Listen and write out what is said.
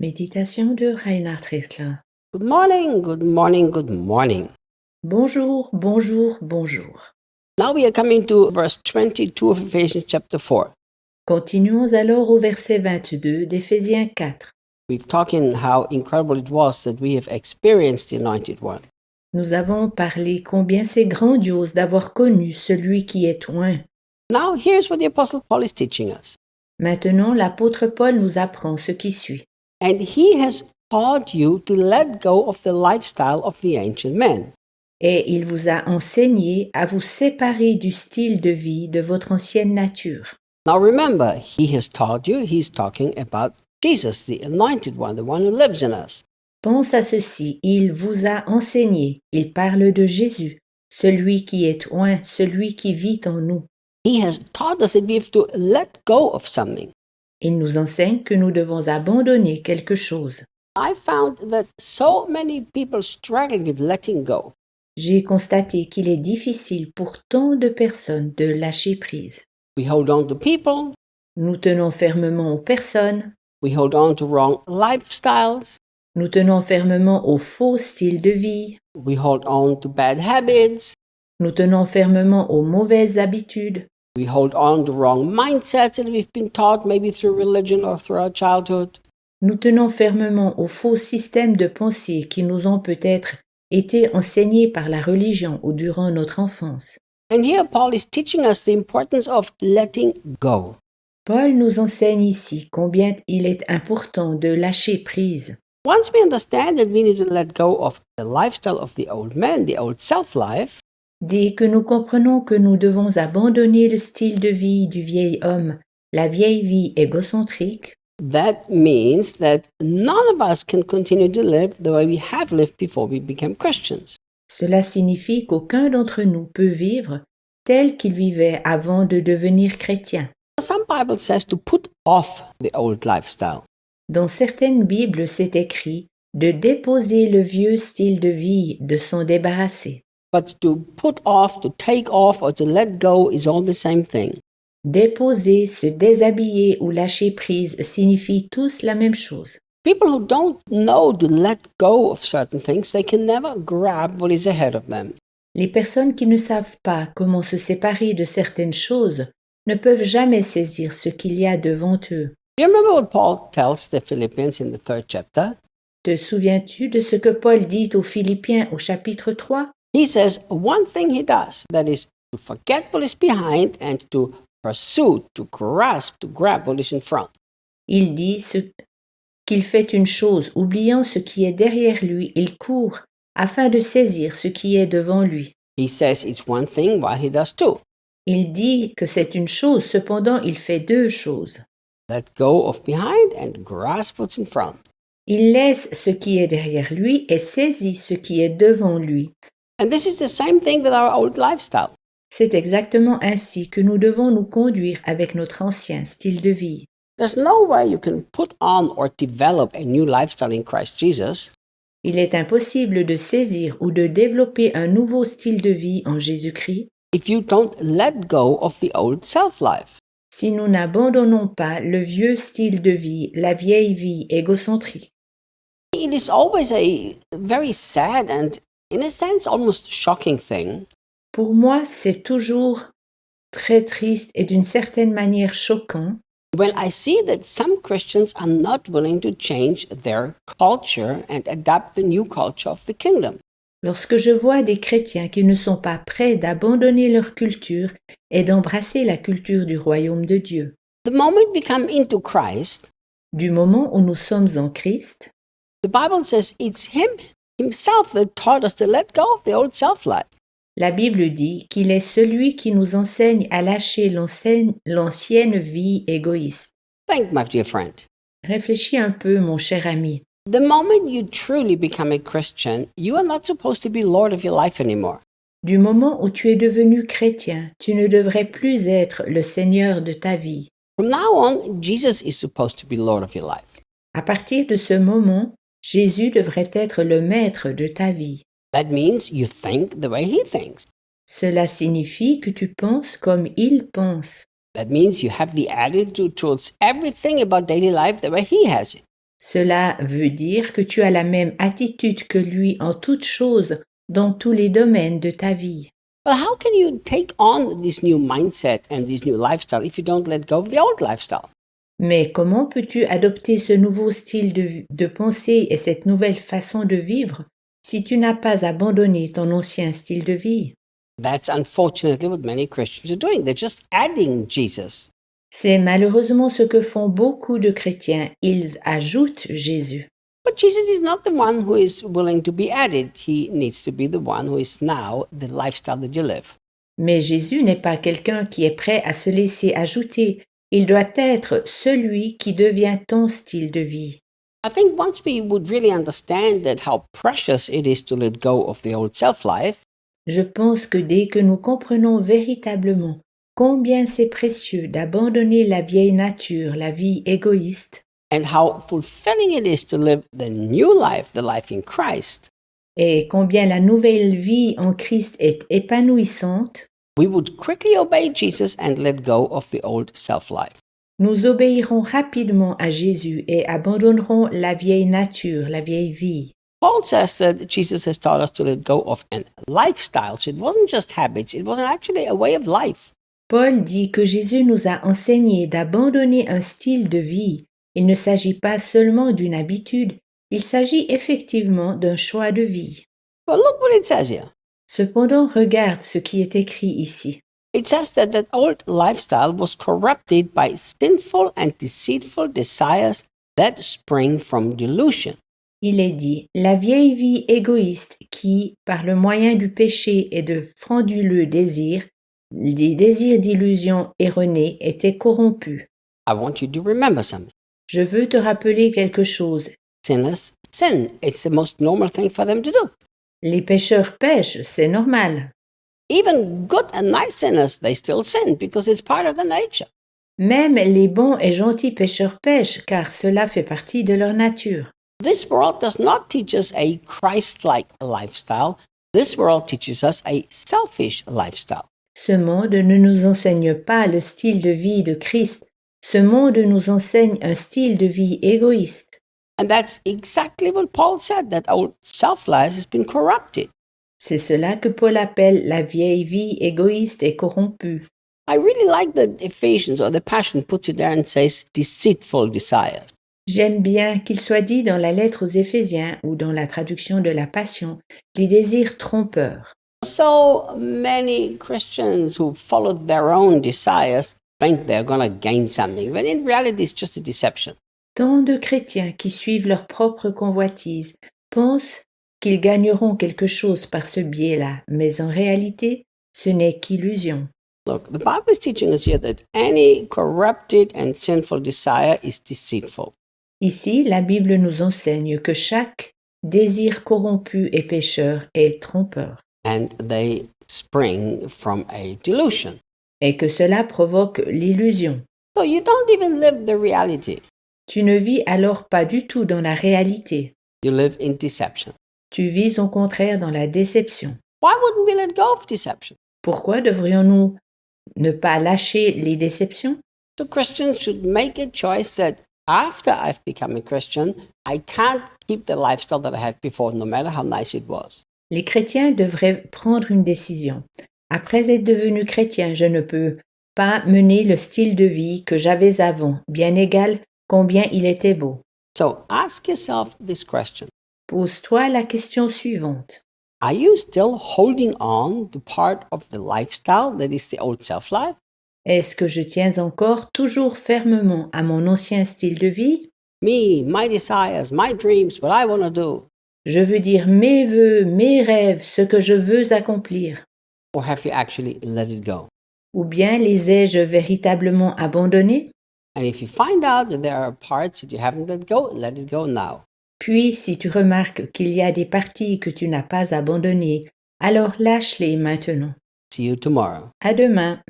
Méditation de Reinhard Richtler. Good morning, good morning, good morning. Bonjour, bonjour, bonjour. Now we are coming to verse 22 of Ephesians chapter 4. Continuons alors au verset 22 d'Éphésiens 4. We've talking how incredible it was that we have experienced the Anointed One. Nous avons parlé combien c'est grandiose d'avoir connu celui qui est oint. Now here's what the Apostle Paul is teaching us. Maintenant, l'apôtre Paul nous apprend ce qui suit. And he has taught you to let go of the lifestyle of the ancient men. Et il vous a enseigné à vous séparer du style de vie de votre ancienne nature. Now remember, he has taught you, he's talking about Jesus, the Anointed One, the one who lives in us. Pense à ceci, il vous a enseigné, il parle de Jésus, celui qui est oint, celui qui vit en nous. He has taught us that we have to let go of something. Il nous enseigne que nous devons abandonner quelque chose. I found that so many people struggle with letting go. J'ai constaté qu'il est difficile pour tant de personnes de lâcher prise. We hold on to people, Nous tenons fermement aux personnes, we hold on to wrong lifestyles, nous tenons fermement aux faux styles de vie, we hold on to bad habits, nous tenons fermement aux mauvaises habitudes, we hold on to wrong mindsets that we've been taught maybe through religion or through our childhood. nous tenons fermement aux faux systèmes de pensée qui nous ont peut-être été enseignés par la religion ou durant notre enfance. And here Paul is teaching us the importance of letting go. Paul nous enseigne ici combien il est important de lâcher prise. Once we understand that we need to let go of the lifestyle of the old man, the old self-life, Dès que nous comprenons que nous devons abandonner le style de vie du vieil homme, la vieille vie égocentrique, that means that none of us can continue to live the way we have lived before we became Christians. cela signifie qu'aucun d'entre nous peut vivre tel qu'il vivait avant de devenir chrétien. Some Bible says to put off the old lifestyle. Dans certaines Bibles, c'est écrit de déposer le vieux style de vie, de s'en débarrasser. But to put off, to take off, or to let go is all the same thing. Déposer, se déshabiller ou lâcher prise signifient tous la même chose. People who don't know to let go of certain things, they can never grab what is ahead of them. Les personnes qui ne savent pas comment se séparer de certaines choses ne peuvent jamais saisir ce qu'il y a devant eux. Do you remember what Paul tells the Philippians in the 3rd chapter? Te souviens-tu de ce que Paul dit aux Philippiens au chapitre 3? He says one thing he does, that is to forget what is behind and to pursue, to grasp, to grab what is in front. Il dit qu'il fait une chose, oubliant ce qui est derrière lui, il court afin de saisir ce qui est devant lui. He says it's one thing while he does two. Il dit que c'est une chose, cependant il fait deux choses. Let go of behind and grasp what's in front. Il laisse ce qui est derrière lui et saisit ce qui est devant lui. And this is the same thing with our old lifestyle. C'est exactement ainsi que nous devons nous conduire avec notre ancien style de vie. There's no way you can put on or develop a new lifestyle in Christ Jesus Il est impossible de saisir ou de développer un nouveau style de vie en Jésus-Christ if you don't let go of the old self-life. si nous n'abandonnons pas le vieux style de vie, la vieille vie égocentrique. It is always a very sad and, in a sense, almost shocking thing Pour moi, c'est toujours très triste et d'une certaine manière choquant when I see that some Christians are not willing to change their culture and adapt the new culture of the kingdom. lorsque je vois des chrétiens qui ne sont pas prêts d'abandonner leur culture et d'embrasser la culture du royaume de Dieu. The moment we come into Christ, Du moment où nous sommes en Christ, the Bible says it's Him Himself that taught us to let go of the old self-life. la Bible dit qu'il est celui qui nous enseigne à lâcher l'ancienne vie égoïste. Think, my dear friend. Réfléchis un peu, mon cher ami. The moment you truly become a Christian, you are not supposed to be Lord of your life anymore. Du moment où tu es devenu chrétien, tu ne devrais plus être le Seigneur de ta vie. From now on, Jesus is supposed to be Lord of your life. À partir de ce moment, Jésus devrait être le maître de ta vie. That means you think the way He thinks. Cela signifie que tu penses comme il pense. That means you have the attitude towards everything about daily life the way He has it. Cela veut dire que tu as la même attitude que lui en toutes choses, dans tous les domaines de ta vie. Well, how can you take on this new mindset and this new lifestyle if you don't let go of the old lifestyle? Mais comment peux-tu adopter ce nouveau style de pensée et cette nouvelle façon de vivre si tu n'as pas abandonné ton ancien style de vie? That's unfortunately what many Christians are doing. They're just adding Jesus. C'est malheureusement ce que font beaucoup de chrétiens. Ils ajoutent Jésus. But Jesus is not the one who is willing to be added. He needs to be the one who is now the lifestyle that you live. Mais Jésus n'est pas quelqu'un qui est prêt à se laisser ajouter. Il doit être celui qui devient ton style de vie. I think once we would really understand that how precious it is to let go of the old self-life, Je pense que dès que nous comprenons véritablement combien c'est précieux d'abandonner la vieille nature, la vie égoïste, and how fulfilling it is to live the new life, the life in Christ, et combien la nouvelle vie en Christ est épanouissante, we would quickly obey Jesus and let go of the old self-life. nous obéirons rapidement à Jésus et abandonnerons la vieille nature, la vieille vie. Paul says that Jesus has taught us to let go of a lifestyle. So it wasn't just habits, it was actually a way of life. Paul dit que Jésus nous a enseigné d'abandonner un style de vie. Il ne s'agit pas seulement d'une habitude, il s'agit effectivement d'un choix de vie. But look what it says here. Cependant, regarde ce qui est écrit ici. It says that that old lifestyle was corrupted by sinful and deceitful desires that spring from delusion. Il est dit, la vieille vie égoïste qui, par le moyen du péché et de frauduleux désirs, les désirs d'illusions erronées étaient corrompus. I want you to remember something. Je veux te rappeler quelque chose. Sinners sin. It's the most normal thing for them to do. Les pécheurs pêchent, c'est normal. Even good and nice sinners, they still sin because it's part of their nature. Même les bons et gentils pécheurs pêchent, car cela fait partie de leur nature. This world does not teach us a Christ-like lifestyle. This world teaches us a selfish lifestyle. Ce monde ne nous enseigne pas le style de vie de Christ. Ce monde nous enseigne un style de vie égoïste. And that's exactly what Paul said, that old self-life has been corrupted. C'est cela que Paul appelle la vieille vie égoïste et corrompue. I really like that Ephesians or the Passion puts it there and says deceitful desires. J'aime bien qu'il soit dit dans la lettre aux Éphésiens ou dans la traduction de la Passion, les désirs trompeurs. So many Christians who follow their own desires think they're going to gain something, but in reality it's just a deception. Tant de chrétiens qui suivent leur propre convoitise pensent qu'ils gagneront quelque chose par ce biais-là, mais en réalité, ce n'est qu'illusion. Look, the Bible is teaching us here that any corrupted and sinful desire is deceitful. Ici, la Bible nous enseigne que chaque désir corrompu et pécheur est trompeur, And they spring from a delusion. et que cela provoque l'illusion. So you don't even live the reality. Tu ne vis alors pas du tout dans la réalité. You live in deception. Tu vis au contraire dans la déception. Why wouldn't we let go of deception? Pourquoi devrions-nous ne pas lâcher les déceptions? So Christians should make a choice that after I've become a Christian, I can't keep the lifestyle that I had before, no matter how nice it was. Les chrétiens devraient prendre une décision. Après être devenu chrétien, je ne peux pas mener le style de vie que j'avais avant, bien égal combien il était beau. So ask yourself this question. Pose-toi la question suivante. Are you still holding on to part of the lifestyle that is the old self-life? Est-ce que je tiens encore toujours fermement à mon ancien style de vie? Me, my desires, my dreams, what I want to do? Je veux dire mes vœux, mes rêves, ce que je veux accomplir. Or have you actually let it go? Ou bien les ai-je véritablement abandonnés? And if you find out that there are parts that you haven't let it go now. Puis, si tu remarques qu'il y a des parties que tu n'as pas abandonnées, alors lâche-les maintenant. See you tomorrow. À demain.